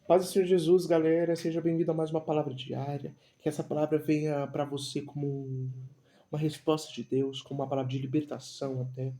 Paz do Senhor Jesus, galera, seja bem-vindo a mais uma palavra diária. Que essa palavra venha para você como uma resposta de Deus, como uma palavra de libertação até,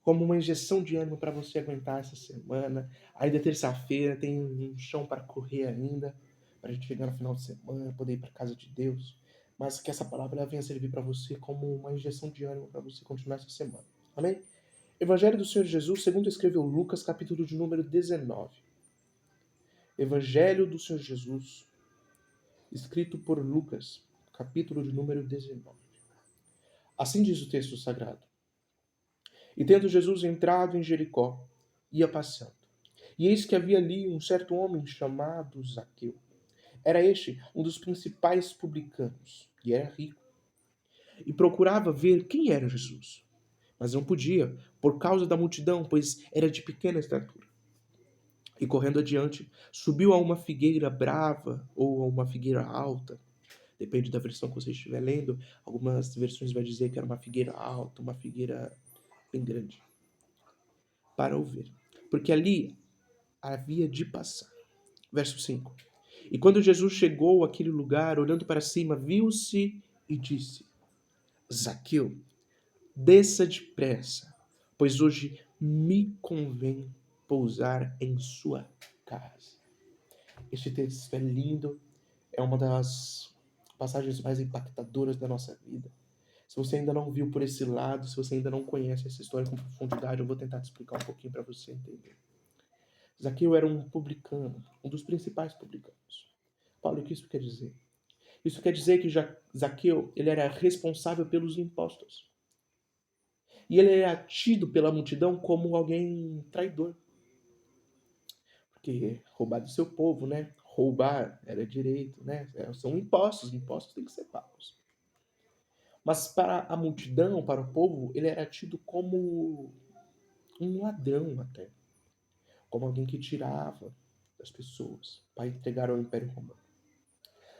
como uma injeção de ânimo para você aguentar essa semana. Ainda é terça-feira, tem um chão para correr ainda, para a gente chegar no final de semana, poder ir para casa de Deus. Mas que essa palavra ela venha servir para você como uma injeção de ânimo para você continuar essa semana. Amém? Evangelho do Senhor Jesus, segundo escreveu Lucas, capítulo de número 19. Evangelho do Senhor Jesus, escrito por Lucas, capítulo de número 19. Assim diz o texto sagrado. E tendo Jesus entrado em Jericó, ia passando. E eis que havia ali um certo homem chamado Zaqueu. Era este um dos principais publicanos, e era rico. E procurava ver quem era Jesus. Mas não podia, por causa da multidão, pois era de pequena estatura. E correndo adiante, subiu a uma figueira brava, ou a uma figueira alta, depende da versão que você estiver lendo. Algumas versões vai dizer que era uma figueira alta, uma figueira bem grande, para ouvir. Porque ali havia de passar. Verso 5. E quando Jesus chegou àquele lugar, olhando para cima, viu-se e disse: Zaqueu, desça depressa, pois hoje me convém pousar em sua casa. Este texto é lindo, é uma das passagens mais impactadoras da nossa vida. Se você ainda não viu por esse lado, se você ainda não conhece essa história com profundidade, eu vou tentar te explicar um pouquinho para você entender. Zaqueu era um publicano, um dos principais publicanos. Paulo, o que isso quer dizer? Isso quer dizer que Zaqueu ele era responsável pelos impostos. E ele era tido pela multidão como alguém traidor. Porque roubar do seu povo, né? Roubar era direito, né? São impostos, impostos têm que ser pagos. Mas para a multidão, para o povo, ele era tido como um ladrão até, como alguém que tirava das pessoas para entregar ao Império Romano.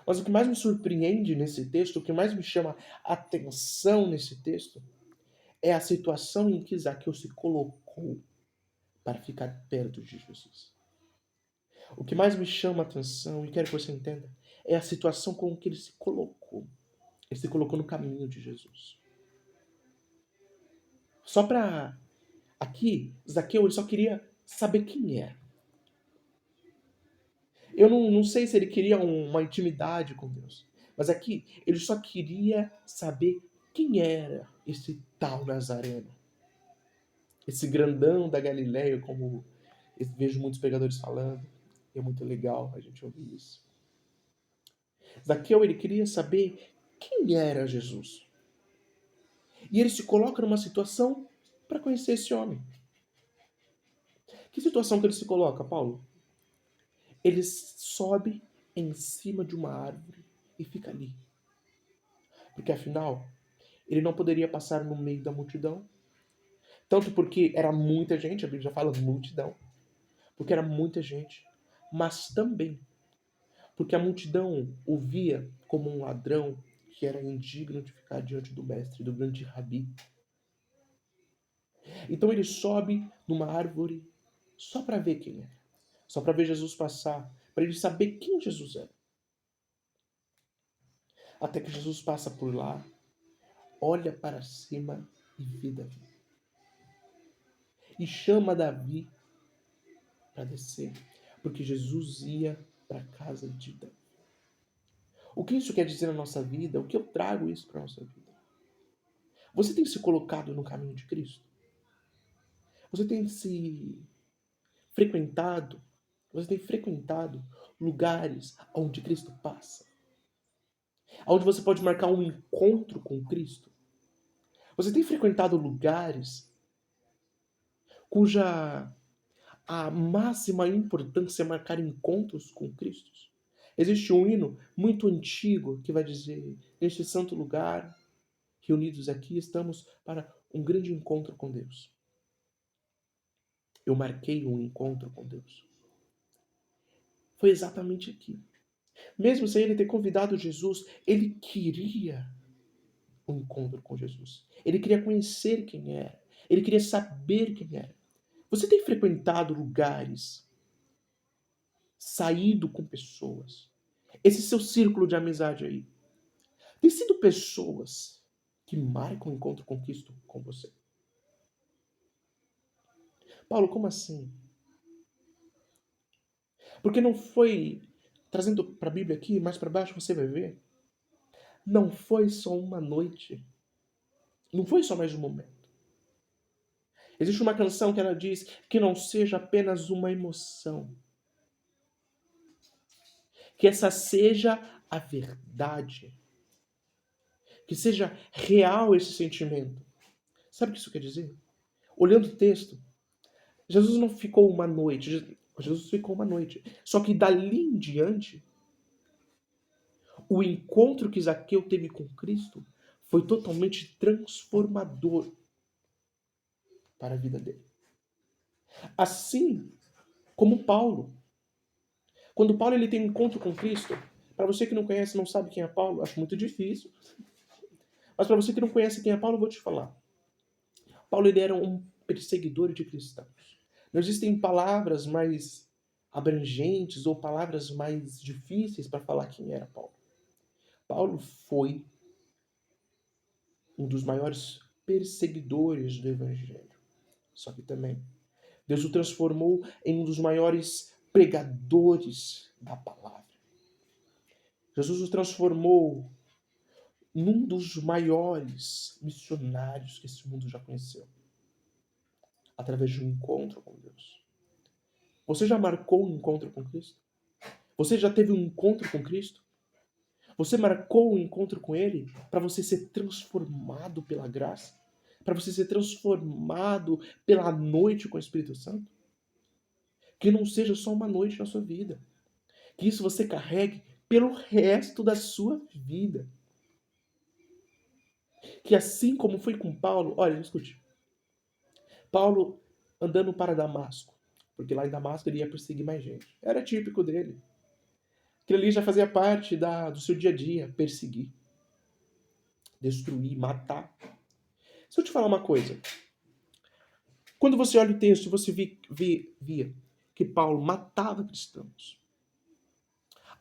Mas o que mais me surpreende nesse texto, o que mais me chama a atenção nesse texto, é a situação em que Zaqueu se colocou para ficar perto de Jesus. O que mais me chama a atenção, e quero que você entenda, é a situação com que ele se colocou. Ele se colocou no caminho de Jesus. Só para aqui, Zaqueu ele só queria saber quem era. Eu não sei se ele queria uma intimidade com Deus, mas aqui ele só queria saber quem era esse tal Nazareno, esse grandão da Galileia, como eu vejo muitos pregadores falando, e é muito legal a gente ouvir isso. Zaqueu ele queria saber quem era Jesus, e ele se coloca numa situação para conhecer esse homem. Que situação que ele se coloca, Paulo? Ele sobe em cima de uma árvore e fica ali, porque afinal ele não poderia passar no meio da multidão, tanto porque era muita gente, a Bíblia já fala multidão, porque era muita gente, mas também porque a multidão o via como um ladrão que era indigno de ficar diante do mestre, do grande rabi. Então ele sobe numa árvore só para ver quem era, só para ver Jesus passar, para ele saber quem Jesus era. Até que Jesus passa por lá, olha para cima e vê Davi. E chama Davi para descer, porque Jesus ia para a casa de Davi. O que isso quer dizer na nossa vida? O que eu trago isso para a nossa vida? Você tem se colocado no caminho de Cristo? Você tem se frequentado? Você tem frequentado lugares onde Cristo passa? Onde você pode marcar um encontro com Cristo? Você tem frequentado lugares cuja a máxima importância é marcar encontros com Cristo? Existe um hino muito antigo que vai dizer: neste santo lugar, reunidos aqui, estamos para um grande encontro com Deus. Eu marquei um encontro com Deus. Foi exatamente aqui. Mesmo sem ele ter convidado Jesus, ele queria um encontro com Jesus. Ele queria conhecer quem era. Ele queria saber quem era. Você tem frequentado lugares saído com pessoas, esse seu círculo de amizade aí, tem sido pessoas que marcam o encontro com Cristo com você? Paulo, como assim? Porque não foi, trazendo para a Bíblia aqui, mais para baixo você vai ver, não foi só uma noite, não foi só mais um momento. Existe uma canção que ela diz que não seja apenas uma emoção, que essa seja a verdade, que seja real esse sentimento. Sabe o que isso quer dizer? Olhando o texto, Jesus não ficou uma noite, Jesus ficou uma noite. Só que dali em diante, o encontro que Zaqueu teve com Cristo foi totalmente transformador para a vida dele. Assim como Paulo. Quando Paulo ele tem um encontro com Cristo, para você que não conhece, não sabe quem é Paulo, acho muito difícil. Mas para você que não conhece quem é Paulo, eu vou te falar. Paulo ele era um perseguidor de cristãos. Não existem palavras mais abrangentes ou palavras mais difíceis para falar quem era Paulo. Paulo foi um dos maiores perseguidores do Evangelho. Só que também Deus o transformou em um dos maiores pregadores da palavra. Jesus o transformou num dos maiores missionários que esse mundo já conheceu, através de um encontro com Deus. Você já marcou um encontro com Cristo? Você já teve um encontro com Cristo? Você marcou um encontro com Ele para você ser transformado pela graça? Para você ser transformado pela noite com o Espírito Santo? Que não seja só uma noite na sua vida. Que isso você carregue pelo resto da sua vida. Que assim como foi com Paulo, olha, escute. Paulo andando para Damasco, porque lá em Damasco ele ia perseguir mais gente. Era típico dele. Aquilo ali já fazia parte do seu dia a dia, perseguir, destruir, matar. Se eu te falar uma coisa, quando você olha o texto, você via que Paulo matava cristãos.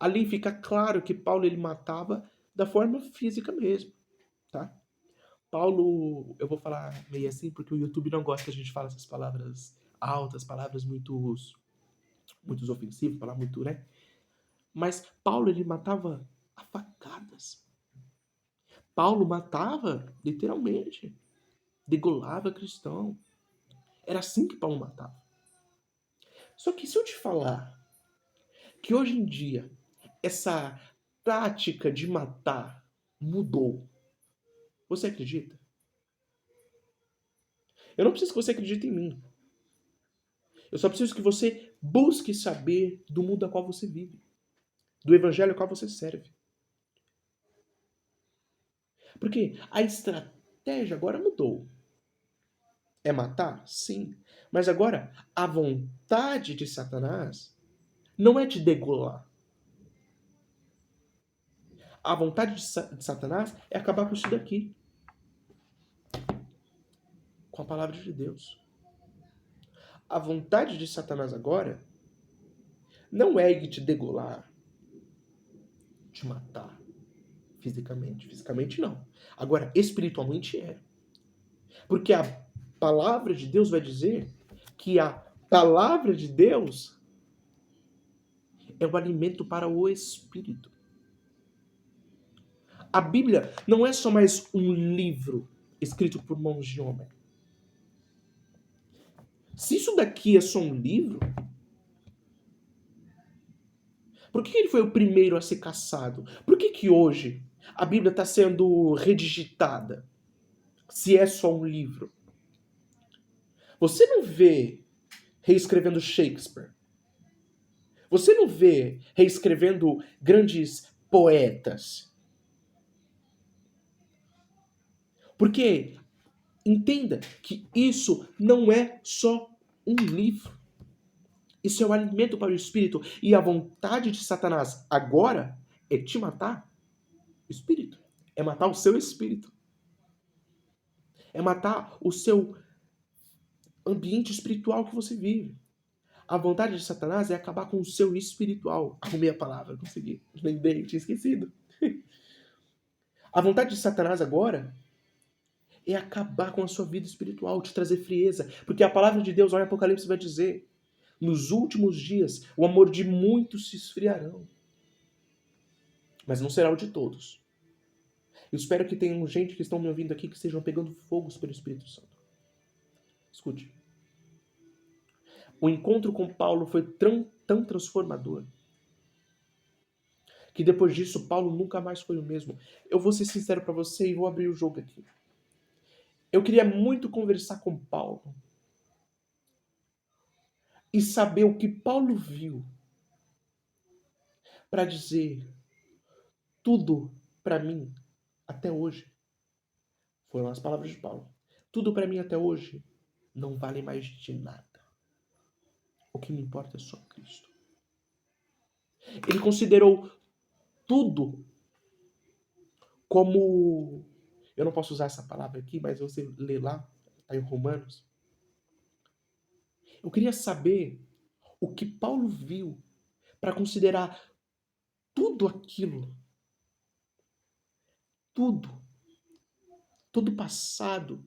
Ali fica claro que Paulo ele matava da forma física mesmo, tá? Paulo, eu vou falar meio assim porque o YouTube não gosta que a gente fale essas palavras altas, palavras muito ofensivas, falar muito, né? Mas Paulo ele matava a facadas. Paulo matava literalmente, degolava cristão. Era assim que Paulo matava. Só que se eu te falar que hoje em dia essa tática de matar mudou, você acredita? Eu não preciso que você acredite em mim. Eu só preciso que você busque saber do mundo a qual você vive, do evangelho a qual você serve. Porque a estratégia agora mudou. É matar? Sim. Mas agora, a vontade de Satanás não é te degolar. A vontade de Satanás é acabar com isso daqui. Com a palavra de Deus. A vontade de Satanás agora não é de te degolar, te matar fisicamente. Fisicamente não. Agora, espiritualmente é. Porque a palavra de Deus vai dizer que a palavra de Deus é o alimento para o espírito. A Bíblia não é só mais um livro escrito por mãos de homem. Se isso daqui é só um livro, por que ele foi o primeiro a ser caçado? Por que hoje a Bíblia está sendo redigitada? Se é só um livro. Você não vê reescrevendo Shakespeare. Você não vê reescrevendo grandes poetas. Porque entenda que isso não é só um livro. Isso é o alimento para o espírito. E a vontade de Satanás agora é te matar o espírito. É matar o seu espírito. É matar o seu ambiente espiritual que você vive. A vontade de Satanás é acabar com o seu espiritual. Arrumei a palavra, consegui. Lembrei, tinha esquecido. A vontade de Satanás agora é acabar com a sua vida espiritual, te trazer frieza. Porque a palavra de Deus lá em Apocalipse vai dizer: nos últimos dias, o amor de muitos se esfriarão. Mas não será o de todos. Eu espero que tenham gente que estão me ouvindo aqui que estejam pegando fogos pelo Espírito Santo. Escute. O encontro com Paulo foi tão transformador que depois disso Paulo nunca mais foi o mesmo. Eu vou ser sincero para você e vou abrir o jogo aqui. Eu queria muito conversar com Paulo e saber o que Paulo viu para dizer tudo para mim até hoje. Foram as palavras de Paulo. Tudo para mim até hoje não vale mais de nada. O que me importa é só Cristo. Ele considerou tudo como... Eu não posso usar essa palavra aqui, mas você lê lá, está em Romanos. Eu queria saber o que Paulo viu para considerar tudo aquilo, tudo, todo o passado.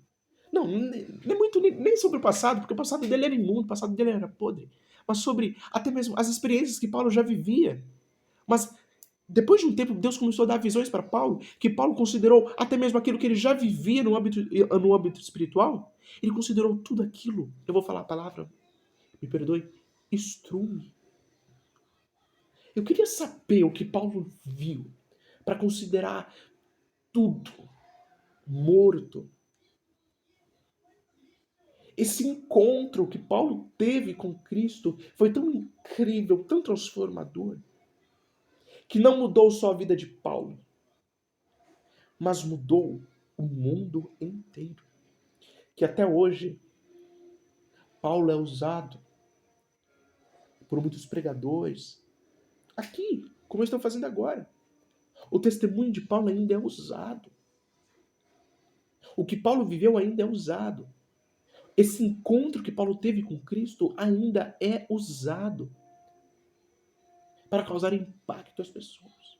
Não, nem sobre o passado, porque o passado dele era imundo, o passado dele era podre, mas sobre até mesmo as experiências que Paulo já vivia. Mas depois de um tempo, Deus começou a dar visões para Paulo, que Paulo considerou até mesmo aquilo que ele já vivia no âmbito espiritual. Ele considerou tudo aquilo, eu vou falar a palavra, me perdoe, estrume. Eu queria saber o que Paulo viu para considerar tudo morto. Esse encontro que Paulo teve com Cristo foi tão incrível, tão transformador, que não mudou só a vida de Paulo, mas mudou o mundo inteiro. Que até hoje, Paulo é usado por muitos pregadores, aqui, como eu estou fazendo agora. O testemunho de Paulo ainda é usado. O que Paulo viveu ainda é usado. Esse encontro que Paulo teve com Cristo ainda é usado para causar impacto às pessoas.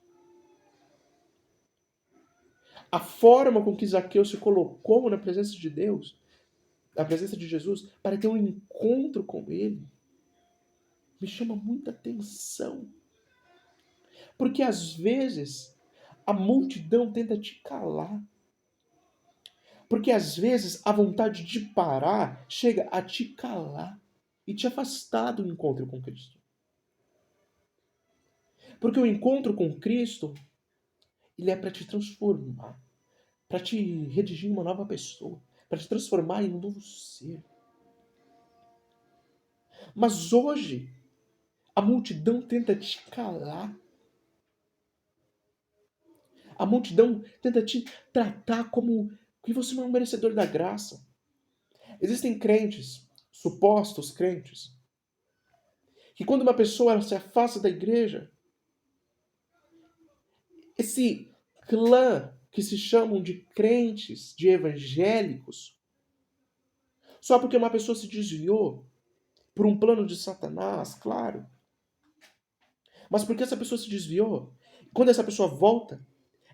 A forma com que Zaqueu se colocou na presença de Deus, na presença de Jesus, para ter um encontro com ele, me chama muita atenção. Porque às vezes a multidão tenta te calar. Porque às vezes a vontade de parar chega a te calar e te afastar do encontro com Cristo. Porque o encontro com Cristo, ele é para te transformar, para te redigir em uma nova pessoa, para te transformar em um novo ser. Mas hoje, a multidão tenta te calar. A multidão tenta te tratar como que você não é um merecedor da graça. Existem crentes, supostos crentes, que quando uma pessoa ela se afasta da igreja, esse clã que se chamam de crentes, de evangélicos, só porque uma pessoa se desviou por um plano de Satanás, claro, mas porque essa pessoa se desviou, quando essa pessoa volta,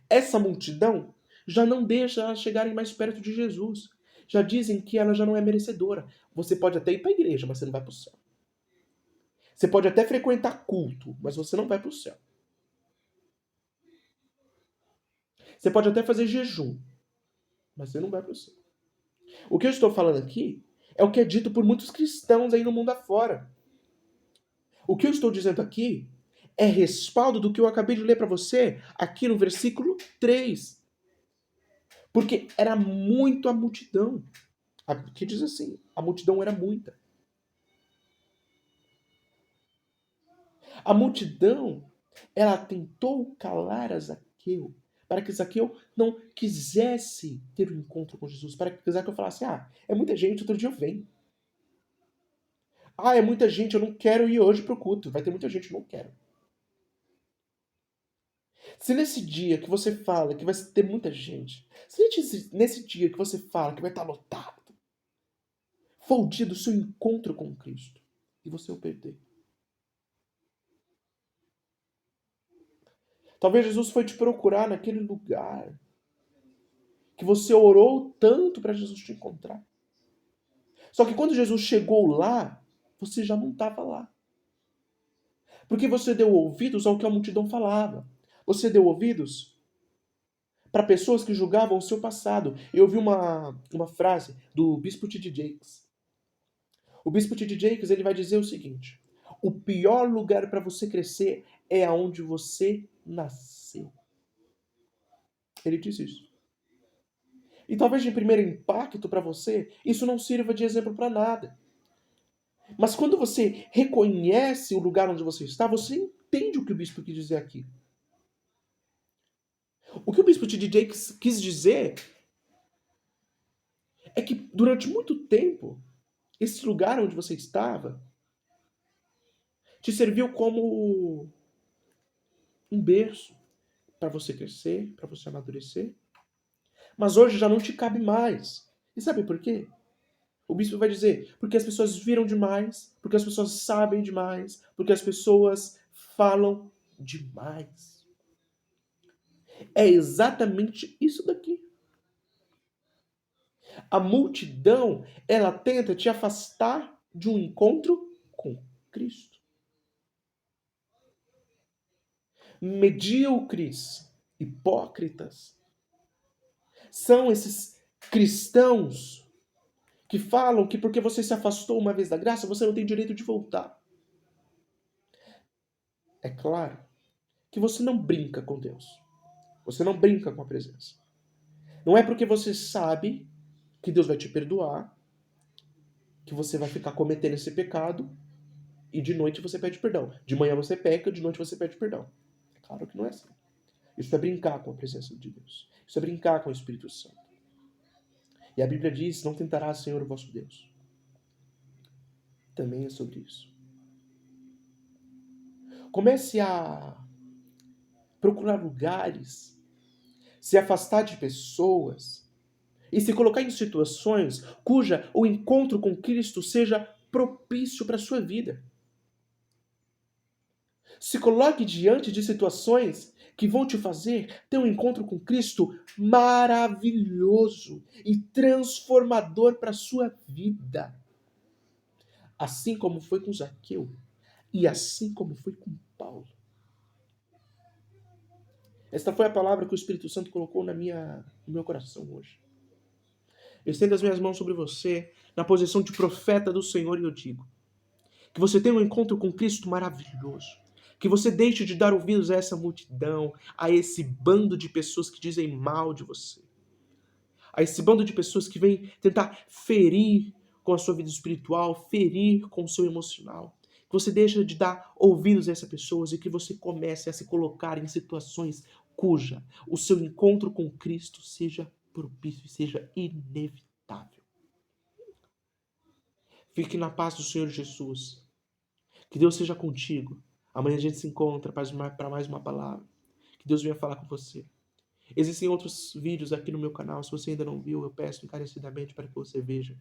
essa multidão já não deixa elas chegarem mais perto de Jesus. Já dizem que ela já não é merecedora. Você pode até ir para a igreja, mas você não vai para o céu. Você pode até frequentar culto, mas você não vai para o céu. Você pode até fazer jejum, mas você não vai para o céu. O que eu estou falando aqui é o que é dito por muitos cristãos aí no mundo afora. O que eu estou dizendo aqui é respaldo do que eu acabei de ler para você aqui no versículo 3. Porque era muito a multidão. Que diz assim, a multidão era muita. A multidão, ela tentou calar a Zaqueu, para que Zaqueu não quisesse ter um encontro com Jesus, para que Zaqueu falasse, é muita gente, outro dia eu venho. É muita gente, eu não quero ir hoje pro culto, vai ter muita gente, eu não quero. Se nesse dia que você fala que vai ter muita gente, se nesse dia que você fala que vai estar lotado, for o dia do seu encontro com Cristo, e você o perder. Talvez Jesus foi te procurar naquele lugar que você orou tanto para Jesus te encontrar. Só que quando Jesus chegou lá, você já não estava lá. Porque você deu ouvidos ao que a multidão falava. Você deu ouvidos para pessoas que julgavam o seu passado. Eu ouvi uma frase do Bispo T.D. Jakes. O Bispo T.D. Jakes, ele vai dizer o seguinte: o pior lugar para você crescer é aonde você nasceu. Ele diz isso. E talvez de primeiro impacto para você, isso não sirva de exemplo para nada. Mas quando você reconhece o lugar onde você está, você entende o que o bispo quis dizer aqui. O que o bispo T.D. quis dizer é que durante muito tempo, esse lugar onde você estava te serviu como um berço para você crescer, para você amadurecer. Mas hoje já não te cabe mais. E sabe por quê? O bispo vai dizer, porque as pessoas viram demais, porque as pessoas sabem demais, porque as pessoas falam demais. É exatamente isso daqui. A multidão, ela tenta te afastar de um encontro com Cristo. Medíocres, hipócritas, são esses cristãos que falam que porque você se afastou uma vez da graça, você não tem direito de voltar. É claro que você não brinca com Deus. Você não brinca com a presença. Não é porque você sabe que Deus vai te perdoar que você vai ficar cometendo esse pecado e de noite você pede perdão. De manhã você peca, de noite você pede perdão. É claro que não é assim. Isso é brincar com a presença de Deus. Isso é brincar com o Espírito Santo. E a Bíblia diz, não tentará Senhor o vosso Deus. Também é sobre isso. Comece a procurar lugares, se afastar de pessoas e se colocar em situações cuja o encontro com Cristo seja propício para a sua vida. Se coloque diante de situações que vão te fazer ter um encontro com Cristo maravilhoso e transformador para a sua vida. Assim como foi com Zaqueu e assim como foi com Paulo. Esta foi a palavra que o Espírito Santo colocou no meu coração hoje. Eu estendo as minhas mãos sobre você, na posição de profeta do Senhor, e eu digo: que você tenha um encontro com Cristo maravilhoso. Que você deixe de dar ouvidos a essa multidão, a esse bando de pessoas que dizem mal de você. A esse bando de pessoas que vêm tentar ferir com a sua vida espiritual, ferir com o seu emocional. Que você deixe de dar ouvidos a essas pessoas e que você comece a se colocar em situações cuja o seu encontro com Cristo seja propício e seja inevitável. Fique na paz do Senhor Jesus. Que Deus seja contigo. Amanhã a gente se encontra para mais uma palavra. Que Deus venha falar com você. Existem outros vídeos aqui no meu canal. Se você ainda não viu, eu peço encarecidamente para que você veja.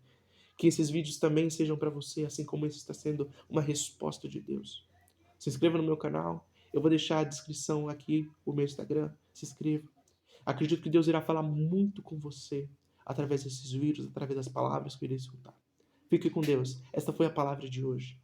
Que esses vídeos também sejam para você, assim como esse está sendo uma resposta de Deus. Se inscreva no meu canal. Eu vou deixar a descrição aqui, o meu Instagram. Se inscreva. Acredito que Deus irá falar muito com você através desses vídeos, através das palavras que eu irei escutar. Fique com Deus. Esta foi a palavra de hoje.